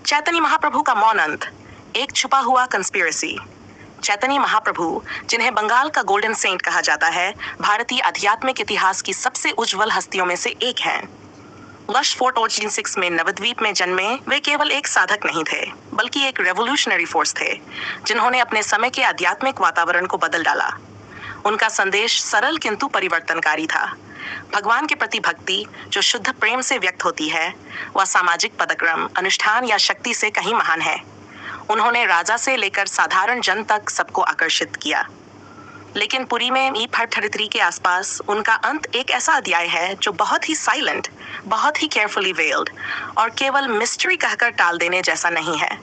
चैतन्य महाप्रभु का मौन अंत, एक छुपा हुआ कंस्पिरेसी। चैतन्य महाप्रभु, जिन्हें बंगाल का गोल्डन सेंट कहा जाता है, भारतीय आध्यात्मिक इतिहास की सबसे उज्जवल हस्तियों में से एक हैं। वर्ष 1406 में नवद्वीप में जन्मे वे केवल एक साधक नहीं थे, बल्कि एक रेवोल्यूशनरी फोर्स थे, जिन्होंने अपने समय के आध्यात्मिक वातावरण को बदल डाला। उनका संदेश सरल किंतु परिवर्तनकारी था। भगवान के प्रति भक्ति, जो शुद्ध प्रेम से व्यक्त होती है, वह सामाजिक पदक्रम, अनुष्ठान या शक्ति से कहीं महान है। उन्होंने राजा से लेकर साधारण जन तक सबको आकर्षित किया। लेकिन पुरी में E533 के आसपास उनका अंत एक ऐसा अध्याय है जो बहुत ही साइलेंट, बहुत ही केयरफुली वेल्ड और केवल मिस्ट्री कहकर टाल देने जैसा नहीं है।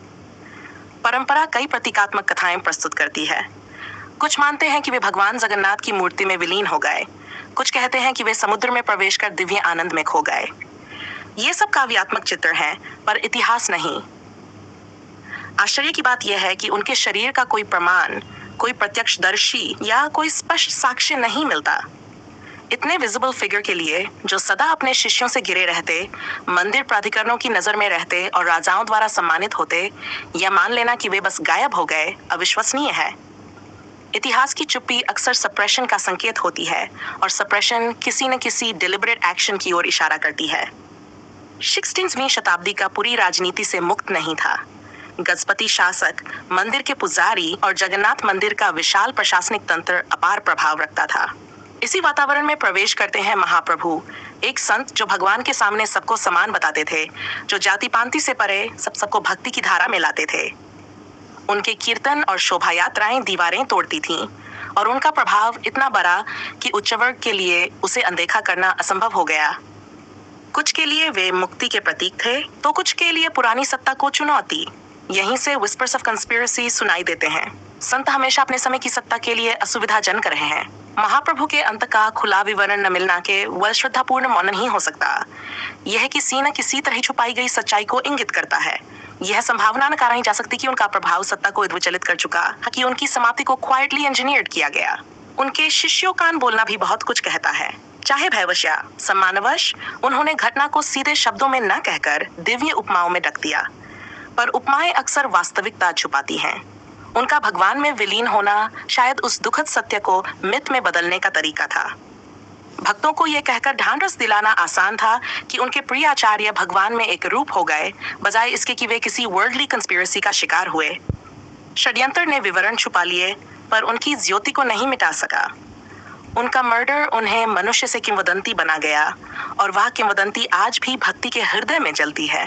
परंपरा कई प्रतीकात्मक कथाएं प्रस्तुत करती है। कुछ मानते हैं कि वे भगवान जगन्नाथ की मूर्ति में विलीन हो गए, कुछ कहते हैं कि वे समुद्र में प्रवेश कर दिव्य आनंद में खो गए। ये सब काव्यात्मक चित्र हैं, पर इतिहास नहीं। आश्चर्य की बात यह है कि उनके शरीर का कोई प्रमाण, कोई प्रत्यक्षदर्शी या कोई स्पष्ट साक्ष्य नहीं मिलता। इतने विजिबल फिगर के लिए, जो सदा अपने शिष्यों से घिरे रहते, मंदिर प्राधिकरणों की नजर में रहते और राजाओं द्वारा सम्मानित होते, यह मान लेना कि वे बस गायब हो गए अविश्वसनीय है। इतिहास की चुप्पी अक्सर सप्रेशन का संकेत होती है, और सप्रेशन किसी न किसी डिलिबरेट एक्शन की ओर इशारा करती है। 16वीं शताब्दी का पूरी राजनीति से मुक्त नहीं था। गजपति शासक, मंदिर के पुजारी और जगन्नाथ मंदिर का विशाल प्रशासनिक तंत्र अपार प्रभाव रखता था। इसी वातावरण में प्रवेश करते हैं महाप्रभु, एक संत जो भगवान के सामने सबको समान बताते थे, जो जाति पांति से परे सबको भक्ति की धारा में लाते थे। उनके कीर्तन और शोभा यात्राएं दीवारें तोड़ती थीं, और उनका प्रभाव इतना बड़ा कि उच्च वर्ग के लिए उसे अनदेखा करना असंभव हो गया। कुछ के लिए वे मुक्ति के प्रतीक थे, तो कुछ के लिए पुरानी सत्ता को चुनौती। यहीं से विस्पर्स ऑफ कंस्पिरेसी सुनाई देते हैं। संत हमेशा अपने समय की सत्ता के लिए असुविधाजनक रहे हैं। महाप्रभु के अंत का खुला विवरण न मिलना के वह श्रद्धापूर्ण मौन नहीं हो सकता। यह किसी न किसी तरह छुपाई गई सच्चाई को इंगित करता है। यह संभावना नकारा नहीं जा सकती कि उनका प्रभाव सत्ता को विचलित कर चुका, कि उनकी समाप्ति को क्वाइटली इंजीनियर्ड किया गया। उनके शिष्यों कान बोलना भी बहुत कुछ कहता है। चाहे भयवश या सम्मानवश, उन्होंने घटना को सीधे शब्दों में न कहकर दिव्य उपमाओं में ढक दिया। पर उपमाएं अक्सर वास्तविकता छुपाती हैं। उनका भगवान में विलीन होना शायद उस दुखद सत्य को मिथ में बदलने का तरीका था। भक्तों को यह कहकर ढांढस दिलाना आसान था कि उनके प्रिय आचार्य भगवान में एक रूप हो गए, बजाय इसके कि वे किसी वर्ल्डली कंस्पिरेसी का शिकार हुए। षड्यंत्र ने विवरण छुपा लिए, पर उनकी ज्योति को नहीं मिटा सका। उनका मर्डर उन्हें मनुष्य से किंवदंती बना गया, और वह किंवदंती आज भी भक्ति के हृदय में जलती है।